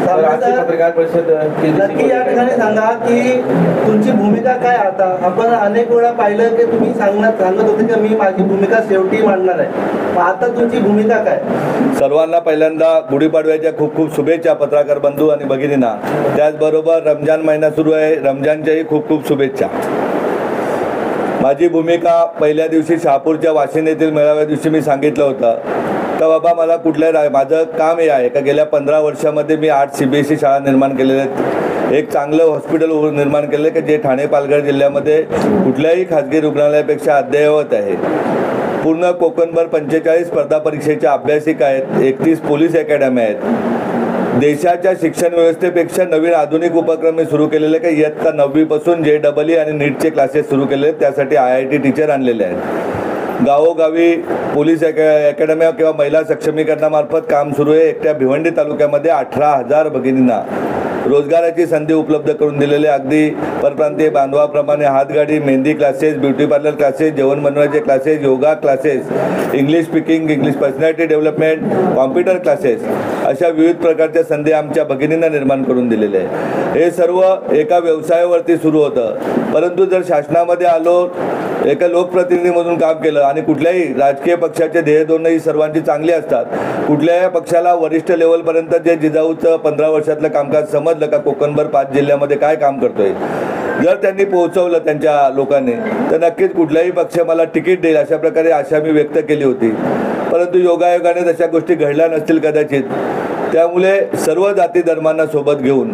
पत्रकार परिषद नक्की या ठिकाणी सांगा की तुमची भूमिका काय. आता आपण अनेक वेळा पाहिलं की तुम्ही सांगत होते की मी माझी भूमिका शेवटी मांडणार आहे. आता तुमची भूमिका काय. सर्वांना पहिल्यांदा गुढीपाडव्याच्या खूप खूप शुभेच्छा पत्रकार बंधू आणि भगिनींना. त्याचबरोबर रमजान महिना सुरू आहे, रमजानच्याही खूप खूप शुभेच्छा. माझी भूमिका पहिल्या दिवशी शहापूरच्या वाशिंद येथील मेळाव्या दिवशी मी सांगितलं होतं का बाबा मला कुठल्याही माझं काम हे आहे का गेल्या 15 वर्षामध्ये मी 8 CBSE शाळा निर्माण केलेल्या आहेत. एक चांगलं हॉस्पिटल निर्माण केलं आहे की जे ठाणे पालघर जिल्ह्यामध्ये कुठल्याही खाजगी रुग्णालयापेक्षा अद्ययावत आहे. पूर्ण कोकणभर 45 स्पर्धा परीक्षेच्या अभ्यासिका आहेत, 31 पोलीस अकॅडमी आहेत. देशाच्या शिक्षण व्यवस्थेपेक्षा नवीन आधुनिक उपक्रम मी सुरू केलेले की इयत्ता 9वी पासून JEE आणि नीटचे क्लासेस सुरू केले आहेत. त्यासाठी IIT टीचर आणलेले आहेत. गावोगावी पोलीस अकॅडमी किंवा महिला सक्षमीकरणामार्फत काम सुरू आहे. एकट्या भिवंडी तालुक्यामध्ये 18,000 भगिनींना रोजगाराची संधी उपलब्ध करून दिलेले. अगदी परप्रांतीय बांधवाप्रमाणे हातगाडी, mehndi classes, beauty parlour classes, जेवण बनवायचे classes, yoga classes, English speaking, English personality development, computer classes अशा विविध प्रकारच्या संधी आमच्या भगिनींना निर्माण करून दिलेले आहे. हे सर्व एका व्यवसायावरती सुरू होतं. परंतु जर शासनामध्ये आलो, एका लोकप्रतिनिधीमधून काम केलं आणि कुठल्याही राजकीय पक्षाचे ध्येय धोरणं ही सर्वांची चांगली असतात. कुठल्याही पक्षाला वरिष्ठ लेवलपर्यंत जे जिजाऊचं 15 वर्षातलं कामकाज समजलं का कोकणभर 5 जिल्ह्यामध्ये काय काम करतोय, जर त्यांनी पोहोचवलं त्यांच्या लोकांनी तर नक्कीच कुठलाही पक्ष मला तिकीट देईल अशा प्रकारे आशा मी व्यक्त केली होती. परंतु योगायोगाने तशा गोष्टी घडल्या नसतील कदाचित. त्यामुळे सर्व जाती धर्मांना सोबत घेऊन,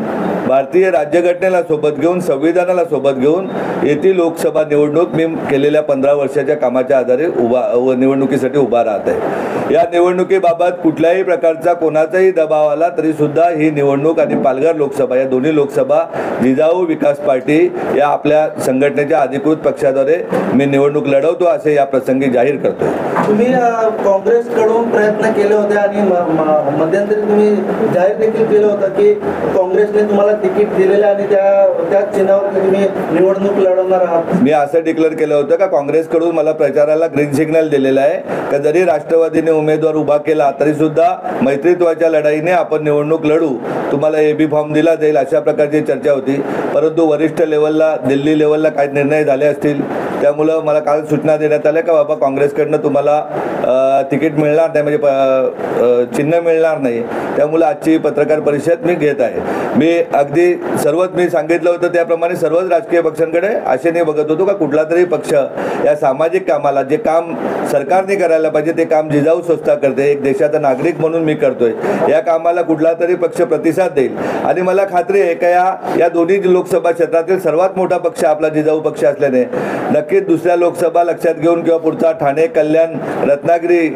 भारतीय राज्यघटनेला सोबत घेऊन, संविधानाला सोबत घेऊन येथील लोकसभा निवडणूक मी केलेल्या 15 वर्षाच्या कामाच्या आधारे निवडणुकीसाठी उभा राहत आहे. या निवडणुकीबाबत कुठल्याही प्रकारचा कोणाचाही दबाव आला तरीसुद्धा ही निवडणूक आणि पालघर लोकसभा या दोन्ही लोकसभा जिजाऊ विकास पार्टी या आपल्या संघटनेच्या अधिकृत पक्षाद्वारे मी निवडणूक लढवतो असे या प्रसंगी जाहीर करतो. तुम्ही काँग्रेसकडून प्रयत्न केले होते आणि मध्यंतरी तुम्ही जाहीर देखील केलं होतं की काँग्रेसने तुम्हाला तिकीट दिलेलं आणि त्या चिन्हावर तुम्ही निवडणूक लढवणार आहात. मी असं डिक्लेअर केलं होतं का काँग्रेसकडून मला प्रचाराला ग्रीन सिग्नल दिलेला आहे का जरी राष्ट्रवादीने उमेदवार उभा केला तरी सुद्धा मैत्रीत्वाच्या लढाईने आपण निवडणूक लढू, तुम्हाला AB फॉर्म दिला जाईल अशा प्रकारची चर्चा होती. परंतु वरिष्ठ लेवलला, दिल्ली लेवलला काही निर्णय झाले असतील, त्यामुळं मला काल सूचना देण्यात आल्या का बाबा काँग्रेसकडनं तुम्हाला तिकीट मिळणार नाही, म्हणजे चिन्ह मिळणार नाही. त्यामुळे आजची पत्रकार परिषद मी घेत आहे. मी अगदी सर्वच मी सांगितलं होतं त्याप्रमाणे सर्वच राजकीय पक्षांकडे आशेने बघत होतो का कुठला तरी पक्ष या सामाजिक कामाला, जे काम सरकारने करायला पाहिजे ते काम जिजाऊ संस्था करते, एक देशाचा नागरिक म्हणून मी करतोय, या कामाला कुठला तरी पक्ष प्रतिसाद देईल. आणि मला खात्री आहे का या दोन्ही लोकसभा क्षेत्रातील सर्वात मोठा पक्ष आपला जिजाऊ पक्ष असल्याने नक्कीच दुसऱ्या लोकसभा लक्षात घेऊन किंवा पुढचा ठाणे, कल्याण, रत्नागिरी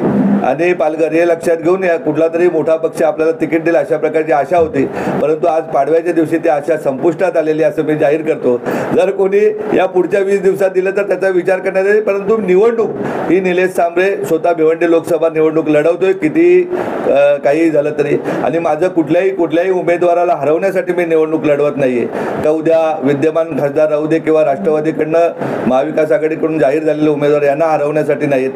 आणि पालघर हे लक्षात घेऊन या कुठला तरी मोठा पक्ष आपल्याला तिकीट देईल अशा प्रकारची आशा होती. परंतु आज पाडव्याच्या दिवशी ती आशा संपुष्टात आलेली असं मी जाहीर करतो. जर कोणी या पुढच्या 20 दिवसात दिलं तर त्याचा विचार करण्यात येईल. परंतु निवडणूक ही निलेश सांबरे स्वतः भिवंडी लोकसभा निवडणूक लढवतोय किती काही झालं तरी. आणि माझं कुठल्याही उमेदवाराला हरवण्यासाठी मी निवडणूक लढवत नाहीये का उद्या विद्यमान खासदार राहू दे किंवा राष्ट्रवादीकडनं महाविकास आघाडीकडून जाहीर झालेले उमेदवार यांना हरवण्यासाठी नाही.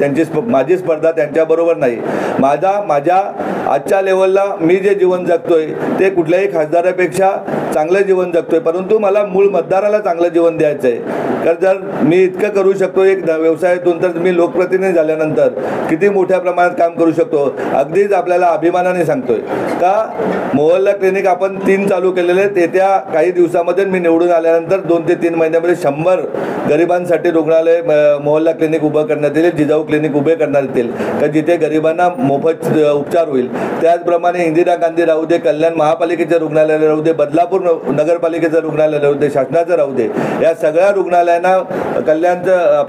माझी स्पर्धा त्यांच्याबरोबर नाही. माझ्या आजच्या लेवलला मी जे जीवन जगतोय ते कुठल्याही खासदारापेक्षा चांगलं जीवन जगतोय. परंतु मला मूळ मतदाराला चांगलं जीवन द्यायचं आहे. कारण जर मी इतकं करू शकतो एक व्यवसायातून तर मी लोकप्रतिनिधी झाल्यानंतर किती मोठ्या प्रमाणात काम करू शकतो. अगदीच आपल्याला अभिमानाने सांगतोय का मोहल्ला क्लिनिक आपण 3 चालू केलेले आहेत. येत्या काही दिवसामध्ये मी निवडून आल्यानंतर 2 ते 3 महिन्यामध्ये 100 गरिबांसाठी रुग्णालय मोहल्ला क्लिनिक उभं करण्यात येईल, जिजाऊ क्लिनिक उभे करण्यात येतील का जिथे गरिबांना मोफत उपचार होईल. त्याचप्रमाणे इंदिरा गांधी राहू दे, कल्याण महापालिकेचं रुग्णालय राहू दे, बदलापूर नगरपालिकेचं रुग्णालय राहू दे, शासनाचं राहू दे, या सगळ्या रुग्णालयांना कल्याणचं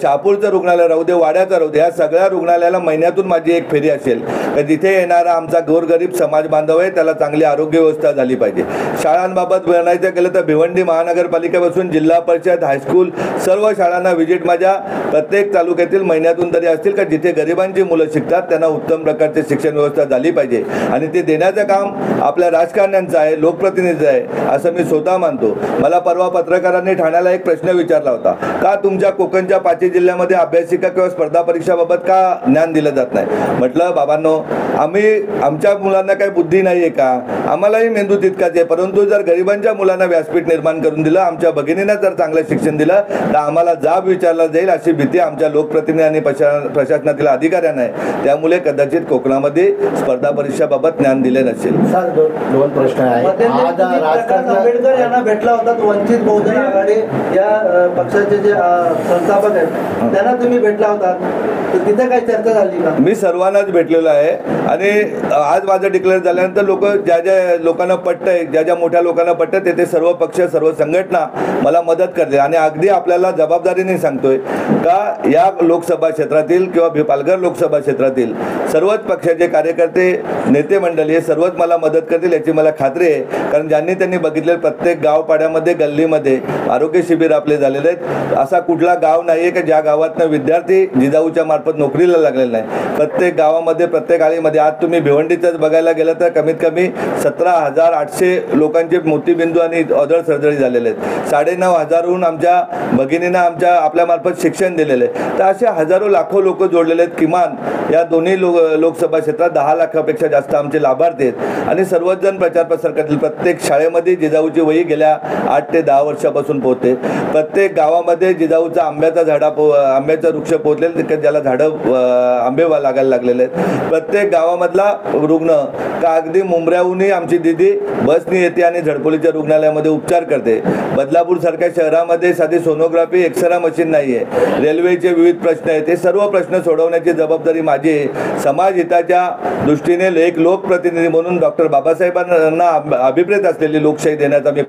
शहापूरचं रुग्णालय राहू दे, वाड्याचं राहू दे, या सगळ्या रुग्णालयाला महिन्यातून माझी एक फेरी असेल तर जिथे येणारा आमचा गोरगरीब समाज बांधव आहे त्याला चांगली आरोग्य व्यवस्था झाली पाहिजे. शाळांबाबत म्हणायचं केलं तर भिवंडी महानगरपालिकेपासून जिल्हा परिषद, हायस्कूल सर्व शाळांना व्हिजिट माझ्या प्रत्येक तालुक्यातील महिन्यातून तरी असतील का जिथे गरिबांची मुलं शिकतात त्यांना उत्तम प्रकारची शिक्षण व्यवस्था झाली पाहिजे. आणि ते देण्याचं काम आपल्या राजकारण्यांचं आहे, लोकप्रतिनिधीचं आहे असं मी स्वतः मानतो. मला परवा पत्रकारांनी ठाण्याला एक प्रश्न विचारला होता का तुमच्या कोकणच्या 5 जिल्ह्यामध्ये अभ्यासिका किंवा स्पर्धा परीक्षाबाबत का ज्ञान दिलं जात नाही? म्हटलं बाबांनो, आमच्या मुलांना काही बुद्धी नाही आहे का? आम्हालाही मेंदू तितकाच आहे, परंतु जर गरिबांच्या मुलांना व्यासपीठ निर्माण करून दिलं, आमच्या भगिनींना जर चांगलं शिक्षण दिलं तर आम्हाला जाब विचारला जाईल अशी भीती आमच्या लोकप्रतिनिधी आणि प्रशासनातील अधिकाऱ्यांना आहे. त्यामुळे कदाचित कोकणामध्ये स्पर्धा परीक्षाबाबत ज्ञान दिले नसेल. सर दोन प्रश्न आहे. मध्यंतरी आज तुम्ही प्रकाश राजकारण आंबेडकर यांना भेटला होता. वंचित बहुजन आघाडी या पक्षाचे जे संस्थापक आहेत त्यांना तुम्ही भेटला होता, तर तिथे काही चर्चा झाली का? मी सर्वांनाच भेटलेलो आहे आणि आज माझं डिक्लेअर झाल्यानंतर ज्या ज्या लोकांना पटतंय, ज्या मोठ्या लोकांना पटतं ते सर्व पक्ष, सर्व संघटना मला मदत करते. आणि अगदी आपल्याला जबाबदारीने सांगतोय का या लोकसभा क्षेत्रातील किंवा पालघर लोकसभा क्षेत्रातील सर्वच पक्षाचे कार्यकर्ते, नेते मंडळी हे सर्वच मला मदत करतील याची मला खात्री आहे. कारण ज्यांनी त्यांनी बघितले प्रत्येक गावपाड्यामध्ये, गल्लीमध्ये आरोग्य शिबिर आपले झालेले आहेत. असा कुठला गाव नाही आहे की ज्या गावातनं विद्यार्थी जिजाऊच्या मार्फत नोकरीला लागलेला नाही. प्रत्येक गावामध्ये, प्रत्येक आळीमध्ये आज तुम्ही भिवंडीचंच बघायला गेलं तर कमीत कमी 17,800 लोकांचे मोतीबिंदू आणि अदळ सर्जरी झालेले आहेत. 9,500हून आमच्या भगिनींना आपल्या मार्फत शिक्षण दिलेलं आहे. तर असे हजारो लाखो लोक जोडलेले आहेत. किमान या दोन्ही लोकसभा क्षेत्रात 10 लाखापेक्षा जास्त आमचे लाभार्थी आहेत. आणि सर्वच जण प्रचार प्रसार करतील. प्रत्येक शाळेमध्ये जिजाऊची वही गेल्या 8 ते 10 वर्षापासून पोहोचते. प्रत्येक गावामध्ये जिजाऊचा आंब्याचं वृक्ष पोहोचलेले, ज्याला झाडं आंबे लागायला लागलेले आहेत. प्रत्येक गावामधला रुग्ण का अगदी मुंबऱ्याहूनही आमची दिदी बसनी येते आणि झडपोलीच्या रुग्णालयामध्ये उपचार करते. बदलापूर सारख्या शहरामध्ये साधी सोनोग्राफी, एक्सरा मशीन नाही आहे. रेल्वेचे विविध प्रश्न आहेत. हे सर्व प्रश्न सोडवण्याची जबाबदारी माझी आहे. समाज हिताच्या दृष्टीने एक लोकप्रतिनिधी म्हणून डॉक्टर बाबासाहेबांना अभिप्रेत असलेली लोकशाही देण्याचा मी